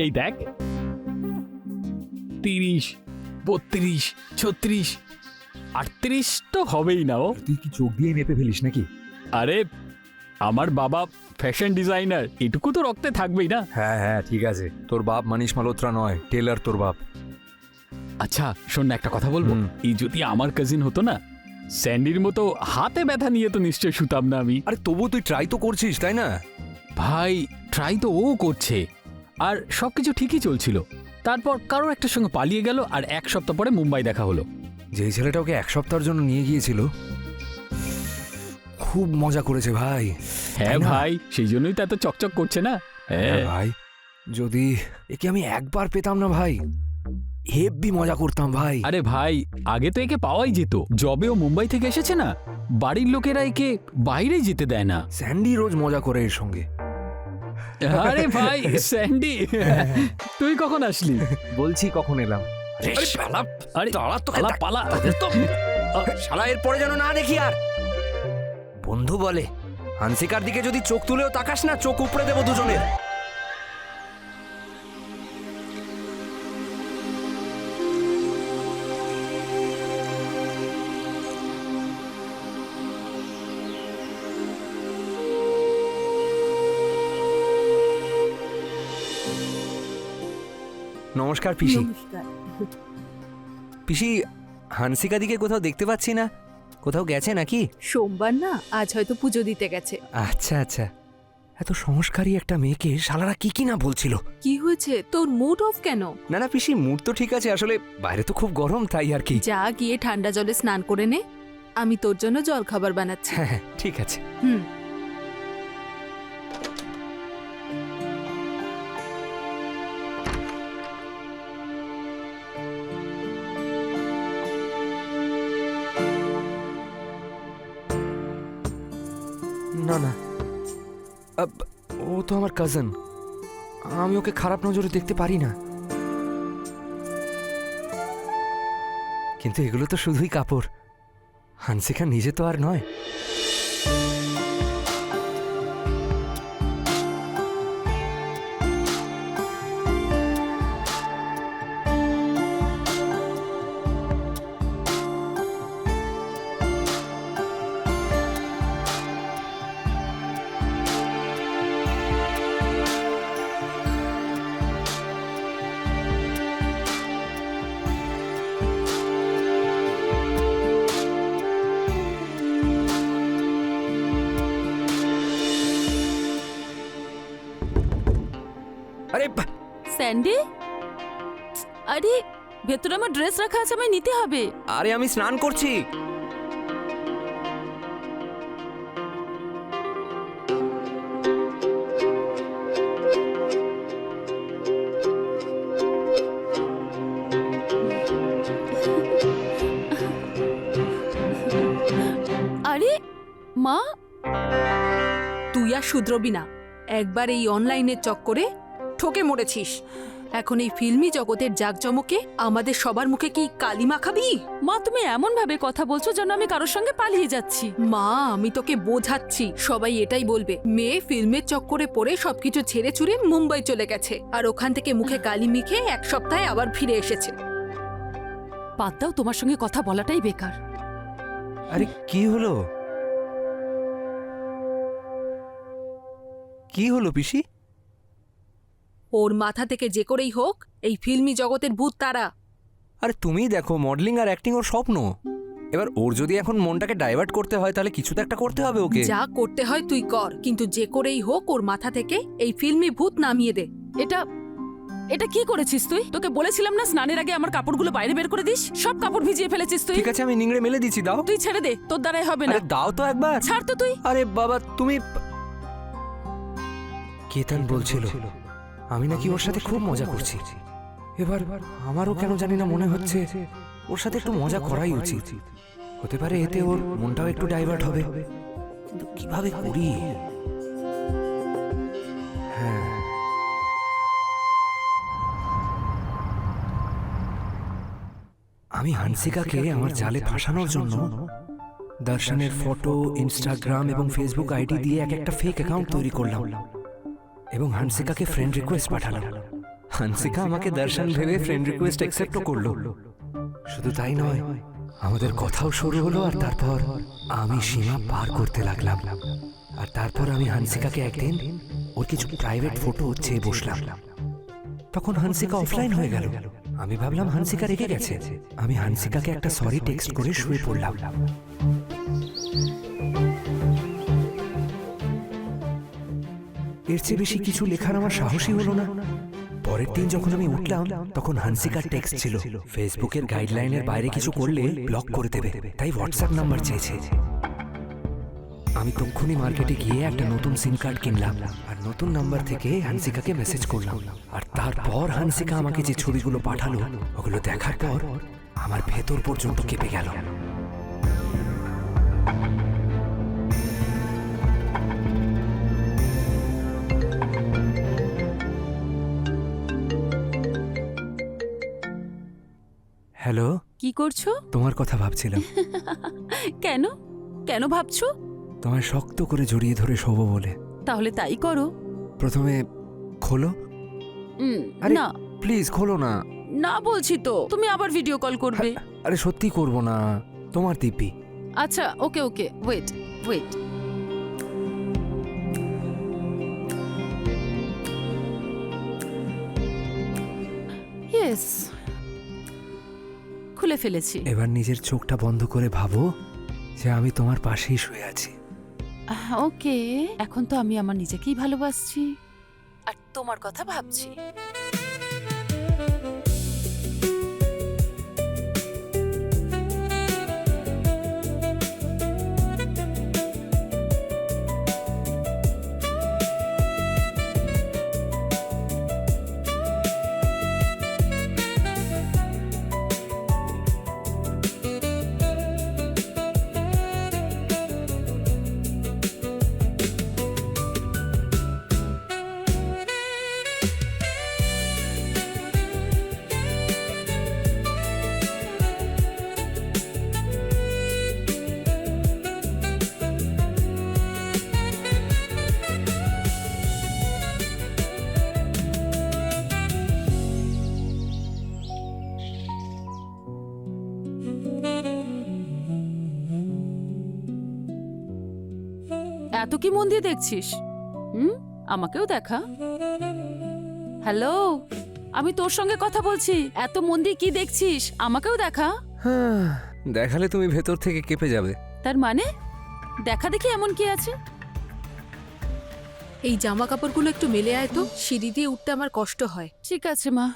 এই দেখ, 30, 32, 36, 38 তো হবেই না। ও তুই কি চোখ দিয়ে মেপে ফেলিস নাকি? আরে আমার বাবা ফ্যাশন ডিজাইনার, এটুকু তো রক্তে থাকবেই না। হ্যাঁ হ্যাঁ ঠিক আছে, তোর বাপ মানিশ মালহোত্রা নয়, টেলার তোর বাপ। আচ্ছা শোন না, একটা কথা বলবো। এই যদি আমার কাজিন হতো না, স্যান্ডির মতো হাতে ব্যথা নিয়ে তো নিশ্চয় শুতাম না আমি। আরে তবু তুই ট্রাই তো করছিস তাই না? ভাই ট্রাই তো ও করছে, আর সবকিছু ঠিকই চলছিল। তারপর কারোর একটা সঙ্গে পালিয়ে গেল, আর 1 সপ্তাহ পরে মুম্বাই দেখা হলো। যেই ছেলেটা ওকে 1 সপ্তাহের জন্য নিয়ে গিয়েছিল খুব মজা করেছে ভাই। হ্যাঁ তাই না? ভাই, সেই জন্যই তো এত চকচক করছে না। হ্যাঁ ভাই, যদি একে আমি একবার পেতাম না ভাই, হেব্বি মজা করতাম ভাই। আরে ভাই, আগে তো একে পাওয়াই যেত। যবে ও মুম্বাই থেকে এসেছে না, বাড়ির লোকেরা একে বাইরে যেতে দেয় না। স্যান্ডি রোজ মজা করে এর সঙ্গে। আরে ভাই স্যান্ডি, তুই কখন আসলি? বলছি কখন এলাম। আরে শালা, আরে তাড়া তোকে পালা দেখ- পালা। তোদের তো শালা এর পরে যেন না দেখি আর। বন্ধু বলে হানসিকার দিকে যদি চোখ তুলেও তাকাস না, চোখ উপড়ে দেবো দুজনের। নমস্কার পিসি। নমস্কার। পিসি, হানসিকা দিকে কোথাও দেখতে পাচ্ছি না, কোথাও গেছে নাকি? সোমবার না, আজ হয়তো পুজো দিতে গেছে। আচ্ছা আচ্ছা, এত সংস্কারী একটা মেয়েকে শালারা কি কি না বলছিল। কি হয়েছে, তোর মুড অফ কেন? না না পিসি, মুড তো ঠিক আছে, আসলে বাইরে তো খুব গরম তাই আর কি। যা গিয়ে ঠান্ডা জলে স্নান করে নে, আমি তোর জন্য জল খাবার বানাচ্ছি। হ্যাঁ হ্যাঁ ঠিক আছে। হুম। না না, ও তো আমার কাজিন, আমি ওকে খারাপ নজরে দেখতে পারি না। কিন্তু এগুলো তো শুধুই কাপড়, হানসিকা নিজে তো আর নয়। আরে স্যান্ডি, আরে ভেতরে আমার ড্রেস রাখা আছে, আমায় নিতে হবে। আরে আমি স্নান করছি। আরে মা, তুই আর শুধরবি না। একবার এই অনলাইনের চক্করে ঠকে মরেছিস। এখন এই ফিল্মি জগতের জাকজমকে আমাদের সবার মুখে কি কালি মাখাবি? মা তুমি এমন ভাবে কথা বলছো যেন আমি কারোর সঙ্গে পালিয়ে যাচ্ছি। মা, আমি তোকে বোঝাচ্ছি, সবাই এটাই বলবে, মেয়ে ফিল্মের চক্করে পড়ে সবকিছু ছেড়ে ছুড়ে মুম্বাই চলে গেছে, আর ওখান থেকে মুখে কালি মেখে 1 সপ্তাহে আবার ফিরে এসেছে। বাদ দাও, তোমার সঙ্গে কথা বলাটাই বেকার। আরে কি হলো, কি হলো পিসি? ওর মাথা থেকে যে করেই হোক এই ফিল্মি জগতের ভূত তারা। আরে তুমিই দেখো, মডেলিং আর অ্যাক্টিং ওর স্বপ্ন। এবার ওর যদি এখন মনটাকে ডাইভার্ট করতে হয়, তাহলে কিছু তো একটা করতে হবে ওকে। যা করতে হয় তুই কর, কিন্তু যে করেই হোক ওর মাথা থেকে এই ফিল্মি ভূত নামিয়ে দে। এটা এটা কি করেছিস তুই? তোকে বলেছিলাম না স্নানের আগে আমার কাপড়গুলো বাইরে বের করে দিস। সব কাপড় ভিজিয়ে ফেলেছিস তুই। ঠিক আছে, আমি নিংড়ে মেলে দিচ্ছি, দাও। তুই ছেড়ে দে, তোর দ্বারাই হবে না। আরে দাও তো একবার। ছাড় তো তুই। আরে বাবা তুমি। কেতন বলছিল আমি নাকি ওর সাথে খুব মজা করছি। এবার আমারও কেন জানি না মনে হচ্ছে ওর সাথে একটু মজা করাই উচিত। হতে পারে এতে ওর মনটাও একটু ডাইভার্ট হবে, কিন্তু কিভাবে করি? হ্যাঁ, আমি হানসিকাকে আমার জালে ফাঁসানোর জন্য দর্শনের ফটো, ইনস্টাগ্রাম এবং ফেসবুক আইডি দিয়ে একটা ফেক অ্যাকাউন্ট তৈরি করলাম এবং হানসিকাকে ফ্রেন্ড রিকোয়েস্ট পাঠালাম। হানসিকা আমাকে দর্শন ভেবে ফ্রেন্ড রিকোয়েস্ট অ্যাকসেপ্টও করলো। শুধু তাই নয়, আমাদের কথাও শুরু হলো, আর তারপর আমি সীমা পার করতে লাগলাম। আর তারপর আমি হানসিকাকে একদিন ওর কিছু প্রাইভেট ফটো চেয়ে বসলাম। তখন হানসিকা অফলাইন হয়ে গেল। আমি ভাবলাম হানসিকা রেগে গেছে। আমি হানসিকাকে একটা সরি টেক্সট করে শুয়ে পড়লাম। এর চেয়ে বেশি কিছু লেখার আমার সাহসই হলো না। পরের দিন যখন আমি উঠলাম, তখন হানসিকার টেক্সট ছিল, ফেসবুকের গাইডলাইনের বাইরে কিছু করলে ব্লক করে দেবে, তাই হোয়াটসঅ্যাপ নাম্বার চেয়েছে। আমি তক্ষুনি মার্কেটে গিয়ে একটা নতুন সিম কার্ড কিনলাম আর নতুন নাম্বার থেকে হানসিকাকে মেসেজ করলাম। আর তারপর হানসিকা আমাকে যে ছবিগুলো পাঠালো, ওগুলো দেখার পর আমার ভেতর পর্যন্ত কেঁপে গেল। হ্যালো, কি করছো? তোমার কথা ভাবছিলাম। কেন কেন ভাবছো? তোমায় শক্ত করে জড়িয়ে ধরে শোবো বলে। তাহলে তাই করো। প্রথমে খোলো। আরে না প্লিজ খোলো না। না বলছি তো, তুমি আবার ভিডিও কল করবে। আরে সত্যি করবো না, তোমার দিব্যি। আচ্ছা ওকে ওকে, ওয়েট ওয়েট। ইয়েস, খুলে ফেলেছি। এবার নিজের চোখটা বন্ধ করে ভাবো যে আমি তোমার পাশেই শুয়ে আছি। ওকে, এখন তো আমি আমার নিজেকেই ভালোবাসছি আর তোমার কথা ভাবছি। এত কি মন দিয়ে দেখছিস? আমাকেও দেখা। হ্যালো, আমি তোর সঙ্গে কথা বলছি। এত মন দিয়ে কি দেখছিস? আমাকেও দেখা। দেখালে তুমি ভেতর থেকে কেঁপে যাবে। তার মানে দেখা দেখি এমন কি আছে? এই জামা কাপড়গুলো একটু মেলে আয় তো, সিঁড়ি দিয়ে উঠতে আমার কষ্ট হয়। ঠিক আছে মা,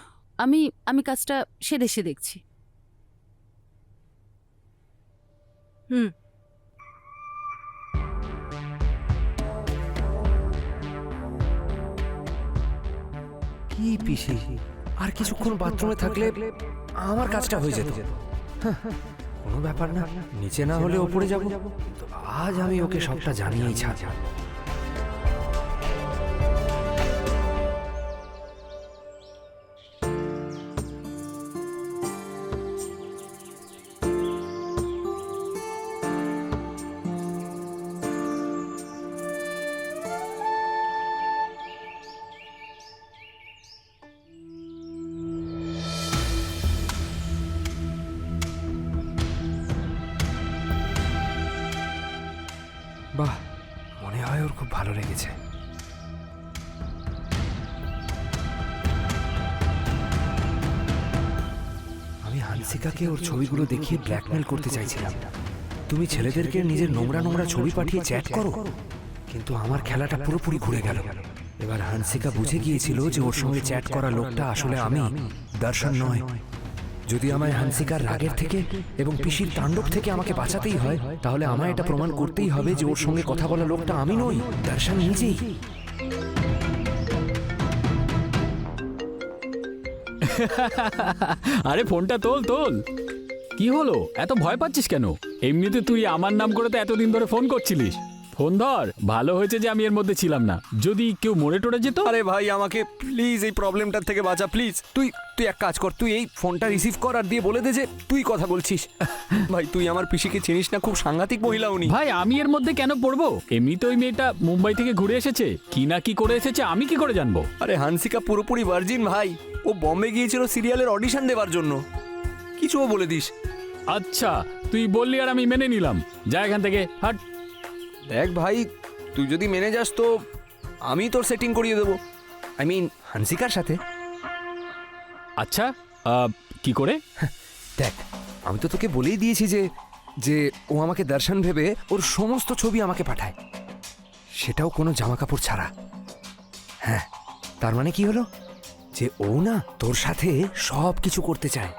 আমি কাজটা সেরে দেখছি। হুম। কি পিসি, আর কিছুক্ষণ বাথরুমে থাকলে আমার কাজটা হয়ে যেত। কোনো ব্যাপার না, নিচে না হলে ওপরে যাব। তো আজ আমি ওকে সবটা জানিয়েই ছাড়ব। বাহ, মনে হয় ওর খুব ভালো লেগেছে। আমি হানসিকাকে ওর ছবিগুলো দেখিয়ে ব্ল্যাকমেল করতে চাইছিলাম। তুমি ছেলেদেরকে নিজের নোংরা নোংরা ছবি পাঠিয়ে চ্যাট করো, কিন্তু আমার খেলাটা পুরোপুরি ঘুরে গেল। এবার হানসিকা বুঝে গিয়েছিল যে ওর সঙ্গে চ্যাট করা লোকটা আসলে আমি, দর্শন নয়। যদি আমায় হানসিকার রাগের থেকে এবং পিসির তাণ্ডব থেকে আমাকে বাঁচাতেই হয়, তাহলে আমায় এটা প্রমাণ করতেই হবে যে ওর সঙ্গে কথা বলা লোকটা আমি নই, দর্শন নিজেই। আরে ফোনটা তোল তোল। কি হলো, এত ভয় পাচ্ছিস কেন? এমনিতে তুই আমার নাম করে তো এতদিন ধরে ফোন করছিলিস। ফোন ধর। ভালো হয়েছে যে আমি এর মধ্যে ছিলাম না, যদি কেউ মরে টরে যেত। আরে ভাই আমাকে প্লিজ এই প্রবলেমটার থেকে বাঁচা প্লিজ। তুই তুই এক কাজ কর, তুই এই ফোনটা রিসিভ কর আর দিয়ে বলে দে যে তুই কথা বলছিস। ভাই তুই আমার পিসিকে চিনিস না, খুব সাংঘাতিক মহিলা উনি। ভাই আমি এর মধ্যে কেন পড়বো? এমনি তো ওই মেয়েটা মুম্বাই থেকে ঘুরে এসেছে, কি না কি করে এসেছে আমি কি করে জানবো? আরে হানসিকা পুরোপুরি ভার্জিন ভাই, ও বম্বে গিয়েছিল সিরিয়ালের অডিশন দেওয়ার জন্য। কিছুও বলে দিস। আচ্ছা তুই বললি আর আমি মেনে নিলাম, যা এখান থেকে হাট। দেখ ভাই, তুই যদি মেনে যাস তো আমি তোর সেটিং করিয়ে দেবো, আই মিন হানসিকার সাথে। আচ্ছা কি করে? দেখ আমি তো তোকে বলেই দিয়েছি যে যে ও আমাকে দর্শন ভেবে ওর সমস্ত ছবি আমাকে পাঠায়, সেটাও কোনো জামা কাপড় ছাড়া। হ্যাঁ, তার মানে কি হলো যে ও না তোর সাথে সব কিছু করতে চায়।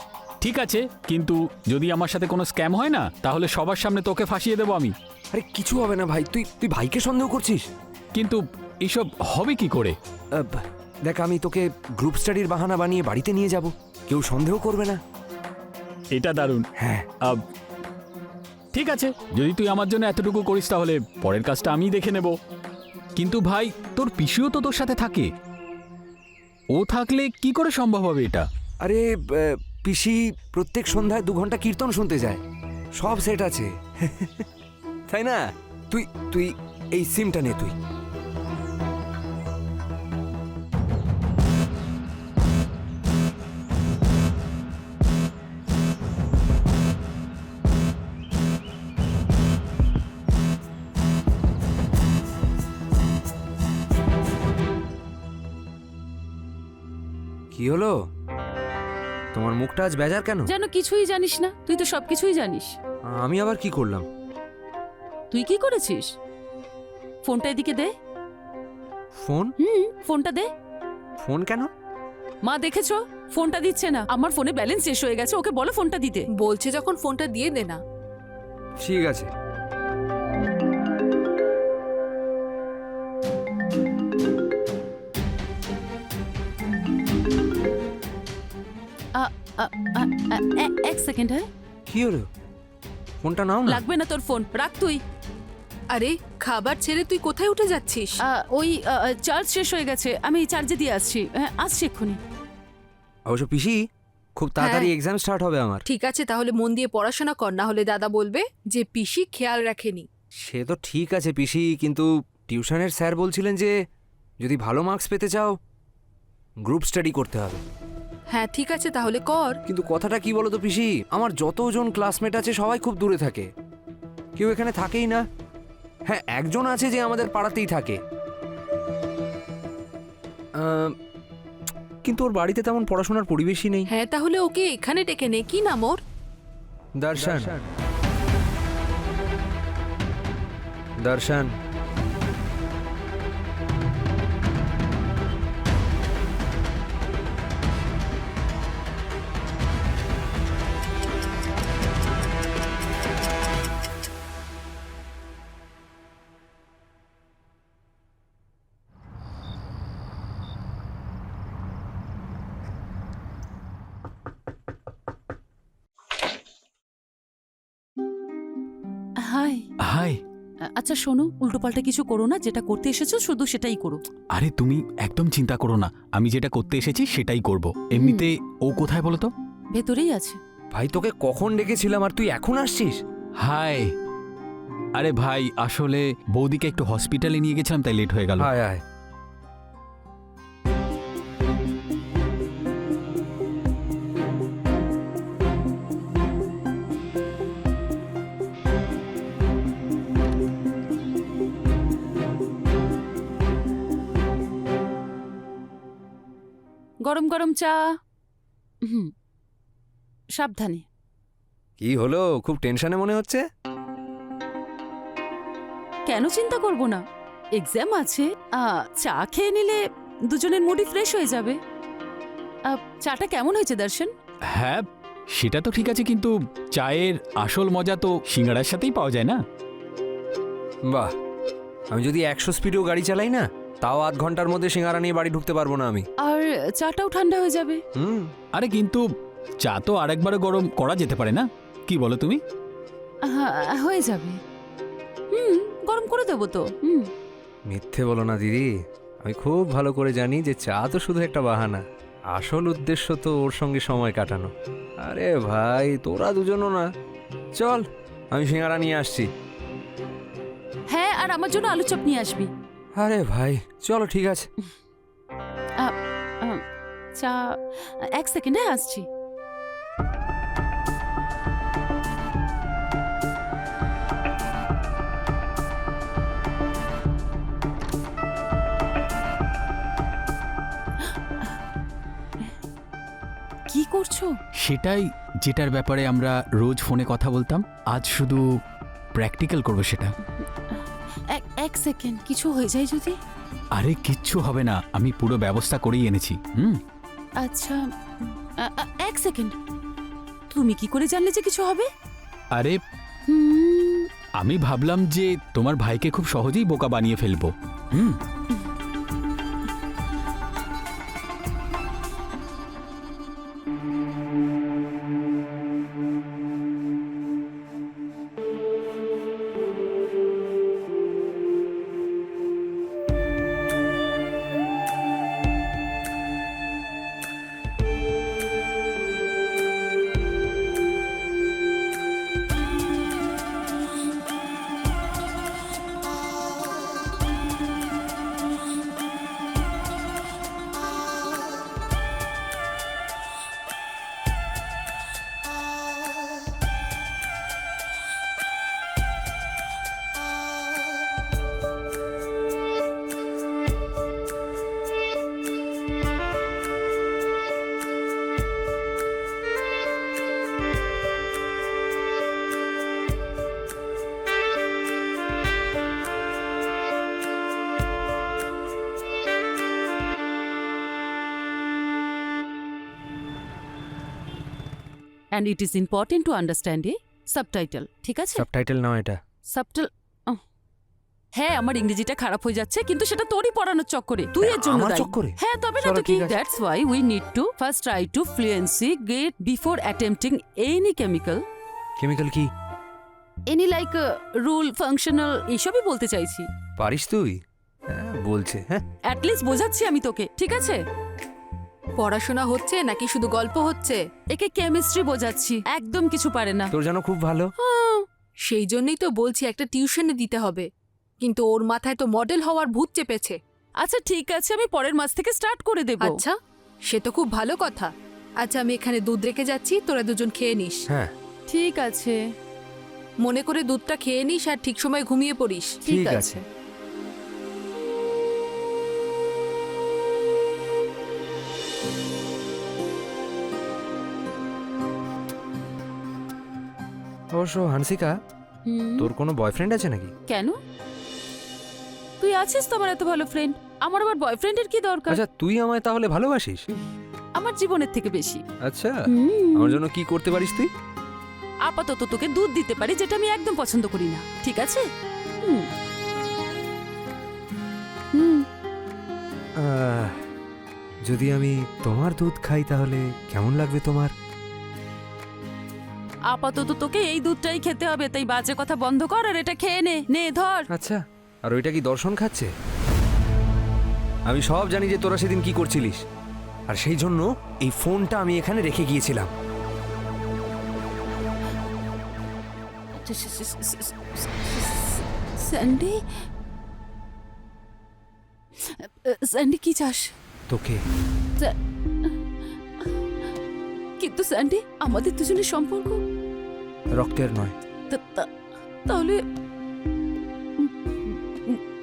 ঠিক আছে, কিন্তু যদি আমার সাথে কোনো স্ক্যাম হয় না, তাহলে সবার সামনে তোকে ফাঁসিয়ে দেবো আমি। আরে কিছু হবে না ভাই, তুই তুই ভাইকে সন্দেহ করছিস? কিন্তু এসব হবে কি করে? দেখ আমি তোকে গ্রুপ স্টাডির বাহানা বানিয়ে বাড়িতে নিয়ে যাব, কেউ সন্দেহ করবে না। এটা দারুণ। হ্যাঁ ঠিক আছে, যদি তুই আমার জন্য এতটুকু করিস তাহলে পরের কাজটা আমি দেখে নেব। কিন্তু ভাই তোর পিসিও তো তোর সাথে থাকে, ও থাকলে কি করে সম্ভব হবে এটা? আরে পিসি প্রত্যেক সন্ধ্যায় 2 ঘন্টা কীর্তন শুনতে যায়, সব সেট আছে। তাই না? তুই তুই এই সিমটা নে তুই। কি হলো, তোমার মুখটা আজ বেজার কেন? যেন কিছুই জানিস না, তুই তো সবকিছুই জানিস। আমি আবার কি করলাম? তুই কি করেছিস? ফোনটা এদিকে দে। ফোন? ফোনটা দে। ফোন কেন? মা দেখেছো, ফোনটা দিচ্ছে না। আমার ফোনে ব্যালেন্স শেষ হয়ে গেছে, ওকে বলো ফোনটা দিতে। বলছে যখন ফোনটা দিয়ে দে না। ঠিক আছে। এক সেকেন্ড। হ্যাঁ কি হলো? ফোনটা নাও না। লাগবে না তোর ফোন, রাখ তুই। আরে খাবার ছেড়ে তুই কোথায় উঠে যাচ্ছিস? ওই চার্জ শেষ হয়ে গেছে, আমি চার্জে দিয়ে আসছি। হ্যাঁ আসছি এক্ষুনি। অবশ্য পিসি খুব তাড়াতাড়ি এক্সাম স্টার্ট হবে আমার। ঠিক আছে, তাহলে মন দিয়ে পড়াশোনা কর, না হলে দাদা বলবে যে পিসি খেয়াল রাখেনি। সে তো ঠিক আছে পিসি, কিন্তু টিউশনের স্যার বলছিলেন যে যদি ভালো মার্কস পেতে চাও গ্রুপ স্টাডি করতে হবে। হ্যাঁ ঠিক আছে, তাহলে কর। কিন্তু কথাটা কি বলো তো পিসি, আমার যতজন ক্লাসমেট আছে সবাই খুব দূরে থাকে, কেউ এখানে থাকেই না। হ্যাঁ একজন আছে যে আমাদের পাড়াতেই থাকে, কিন্তু ওর বাড়িতে তেমন পড়াশোনার পরিবেশই নেই। হ্যাঁ তাহলে ওকে এখানে ডেকে নে। কি নাম ওর? দর্শন। দর্শন। হাই। হাই। আচ্ছা শোনো, উল্টোপাল্টা কিছু করো না, যেটা করতে এসেছো শুধু সেটাই করো। আরে তুমি একদম চিন্তা করো না, আমি যেটা করতে এসেছি সেটাই করব। এমনিতে ও কোথায় বলো তো? ভেতরেই আছে। ভাই তোকে কখন ডেকেছিলাম আর তুই এখন আসছিস? হাই। আরে ভাই আসলে বৌদিকে একটু হসপিটালে নিয়ে গেছিলাম, তাই লেট হয়ে গেল। হায় হায়। গরম গরম চা। সাবধানে। কি হলো, খুব টেনশনে মনে হচ্ছে? কেন চিন্তা করব না, এক্সাম আছে। চা খেয়ে নিলে দুজনের মুডই ফ্রেশ হয়ে যাবে। চাটা কেমন হয়েছে দর্শন? হ্যাঁ সেটা তো ঠিক আছে, কিন্তু চায়ের আসল মজা তো সিঙ্গাড়ার সাথেই পাওয়া যায় না? বাহ, আমি যদি 100 স্পিডেও গাড়ি চালাই না, তাও আধ ঘন্টার মধ্যে সিঙ্গারা নিয়ে বাড়ি ঢুকতে পারবো না আমি। আর চাটাও ঠান্ডা হয়ে যাবে। আরে কিন্তু চা তো আরেকবারও গরম করা যেতে পারে না, কি বলো তুমি? হয়ে যাবে। গরম করে দেবো তো। হুম। মিথ্যে বলো না দিদি, আমি খুব ভালো করে জানি যে চা তো শুধু একটা বাহানা, আসল উদ্দেশ্য তো ওর সঙ্গে সময় কাটানো। আরে ভাই তোরা দুজনও না, চল আমি সিঙ্গারা নিয়ে আসছি। হ্যাঁ, আর আমার জন্য আলু চপ নিয়ে আসবি। আরে ভাই চলো ঠিক আছে। চা, 1 সেকেন্ডে আসছি। কি করছো? সেটাই, যেটার ব্যাপারে আমরা রোজ ফোনে কথা বলতাম, আজ শুধু প্র্যাকটিক্যাল করবো সেটা। 1 সেকেন্ড, কিছু হয়ে যায় যদি? আরে কিচ্ছু হবে না, আমি পুরো ব্যবস্থা করেই এনেছি। আচ্ছা, 1 সেকেন্ড, তুমি কি করে জানলে যে কিছু হবে? আরে হুম, আমি ভাবলাম যে তোমার ভাইকে খুব সহজেই বোকা বানিয়ে ফেলবো। and it is important to understand a subtitle, ঠিক আছে? সাবটাইটেল নাও এটা। সাবটাইটেল। হ্যাঁ, আমার ইংরেজিটা খারাপ হয়ে যাচ্ছে, কিন্তু সেটা তোরই পড়ানোর চক্করে, তুই এর জন্য আমার দায়ী। চক্করে? হ্যাঁ, তবে না চলো, তো কি? ঠিক আছে। That's why we need to first try to fluency get before attempting any chemical, chemical কি? any like rule, functional, এইসবই বলতে চাইছি। পারিস তুই? হ্যাঁ বলছে। হ্যাঁ At least বোঝাচ্ছি আমি তোকে, ঠিক আছে? পড়াশোনা হচ্ছে নাকি শুধু গল্প হচ্ছে? একে কেমিস্ট্রি বোঝাচ্ছি, একদম কিছু পারে না। তোর যেন খুব ভালো। সেই জন্যই তো বলছি একটা টিউশনে দিতে হবে, কিন্তু ওর মাথায় তো মডেল হওয়ার ভূত চেপেছে। আচ্ছা ঠিক আছে, আমি পরের মাস থেকে স্টার্ট করে দেব। আচ্ছা, সে তো খুব ভালো কথা। আচ্ছা, আমি এখানে দুধ রেখে যাচ্ছি, তোরা দুজন খেয়ে নিস। হ্যাঁ ঠিক আছে। মনে করে দুধটা খেয়ে নিস আর ঠিক সময় ঘুমিয়ে পড়িস। ঠিক আছে। অবশ্য হানসিকা, হুম, তোর কোনো বয়ফ্রেন্ড আছে নাকি? কেন? তুই আছিস তো আমার এত ভালো ফ্রেন্ড, আমার আবার বয়ফ্রেন্ডের কি দরকার? আচ্ছা তুই আমায় তাহলে ভালোবাসিস? আমার জীবনের থেকে বেশি। আচ্ছা হুম, আমার জন্য কি করতে পারিস তুই? আপাতত তোকে দুধ দিতে পারি, যেটা আমি একদম পছন্দ করি না, ঠিক আছে? হুম। হুম, যদি আমি তোমার দুধ খাই তাহলে কেমন লাগবে তোমার? আপাতত তোকে এই দুধটাই খেতে হবে, তাই বাজে কথা বন্ধ কর আর এটা খেয়ে নে। নে ধর। আচ্ছা, আর ওইটা কি দর্শন খাচ্ছে? আমি সব জানি যে তোরা সেদিন কি করছিলিস, আর সেই জন্য এই ফোনটা আমি এখানে রেখে গিয়েছিলাম। স্যান্ডি, স্যান্ডি কি চাস? তোকে। কিন্তু স্যান্ডি, আমাদের দুজনের সম্পর্ক রক্তের নয়। তাহলে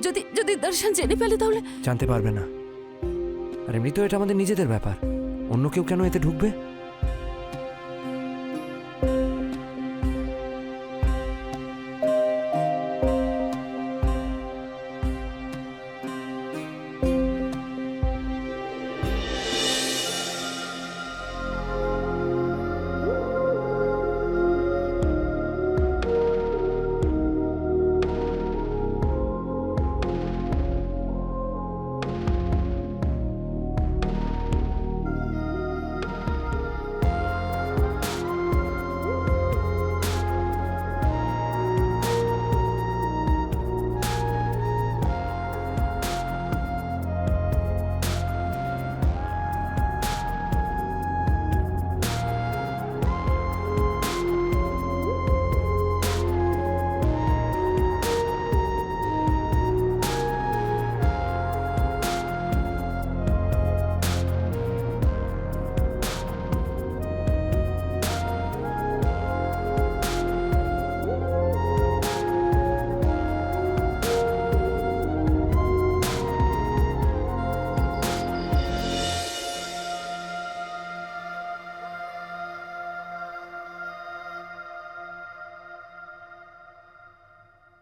যদি যদি দর্শন জেনে ফেলে তাহলে? জানতে পারবে না, আর এমনিতেও এটা আমাদের নিজেদের ব্যাপার, অন্য কেউ কেন এতে ঢুকবে?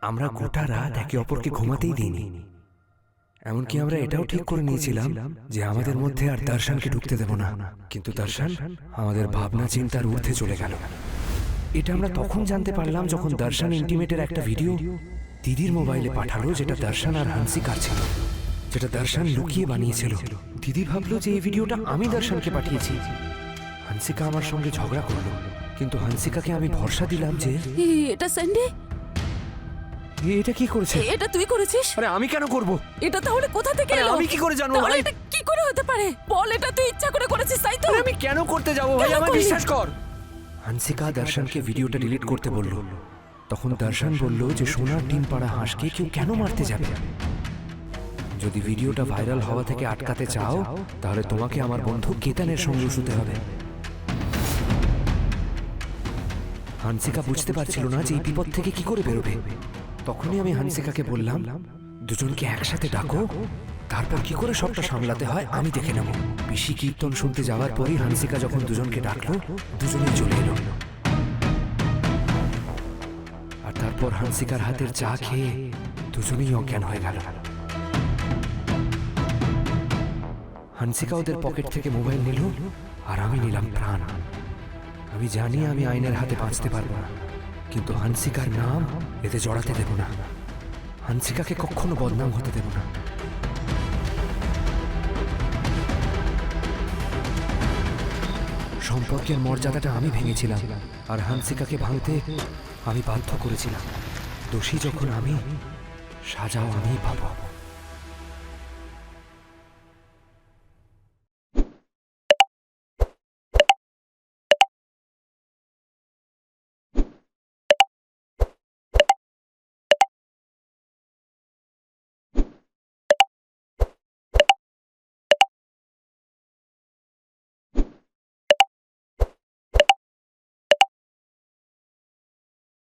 আমরা গোটা রাত একে অপরকে ঘুমাতেই দিইনি। এমনকি আমরা এটাও ঠিক করে নিয়েছিলাম যে আমাদের মধ্যে আর দর্শনকে ঢুকতে দেব না। কিন্তু দর্শন আমাদের ভাবনা চিন্তার ঊর্ধ্বে চলে গেল। এটা আমরা তখন জানতে পারলাম যখন দর্শন ইন্টিমেটের একটা ভিডিও দিদির মোবাইলে পাঠালো, যেটা দর্শন আর হান্সিকার ছিল, যেটা দর্শন লুকিয়ে বানিয়েছিল। দিদি ভাবলো যে এই ভিডিওটা আমি দর্শনকে পাঠিয়েছি। হান্সিকা আমার সঙ্গে ঝগড়া করলো, কিন্তু হান্সিকাকে আমি ভরসা দিলাম যে এটা স্যান্ডি, এটা কি করেছে। এটা তুই করেছিস? আরে আমি কেন করব? এটা তাহলে কোথা থেকে আরে এলো? আমি কি করে জানবো তাহলে ভাই? এটা কি করে হতে পারে? বল, এটা তুই ইচ্ছা করে করেছিস তাই তো? আরে আমি কেন করতে যাব ভাই, কেন আমায় করলি? বিশ্বাস কর। হান্সিকা দর্শনকে ভিডিওটা ডিলিট করতে বলল। তখন দর্শন বলল যে সোনার ডিম পাড়া হাঁসকে কেউ কেন মারতে যাবে? যদি ভিডিওটা ভাইরাল হওয়া থেকে আটকাতে চাও তাহলে তোমাকে আমার বন্ধু কেতানের সঙ্গে শুতে হবে। হান্সিকা বুঝতে পারছিল না যে এই বিপদ থেকে কি করে বেরোবে। তখনই আমি হান্সিকাকে বললাম, দুজনকে একসাথে ডাকো, তারপর কি করে সবটা সামলাতে হয় আমি দেখে নেব। পিসি কীর্তন শুনতে যাওয়ার পরই হান্সিকা যখন দুজনকে ডাকলো, দুজনেই চলে এলো। আর তারপর হান্সিকার হাতের চা খেয়ে দুজনেই অজ্ঞান হয়ে গেল। হান্সিকা ওদের পকেট থেকে মোবাইল নিল, আর আমি নিলাম প্রাণ। আমি জানি আমি আইনের হাতে বাঁচতে পারবো না, কিন্তু হান্সিকার নাম এতে জড়াতে দেব না। হান্সিকাকে কখনো বদনাম হতে দেব না। সম্পর্কের মর্যাদাটা আমি ভেঙেছিলাম, আর হান্সিকাকে ভাঙতে আমি বাধ্য করেছিলাম। দোষী যখন আমি, সাজাও আমি পাবো।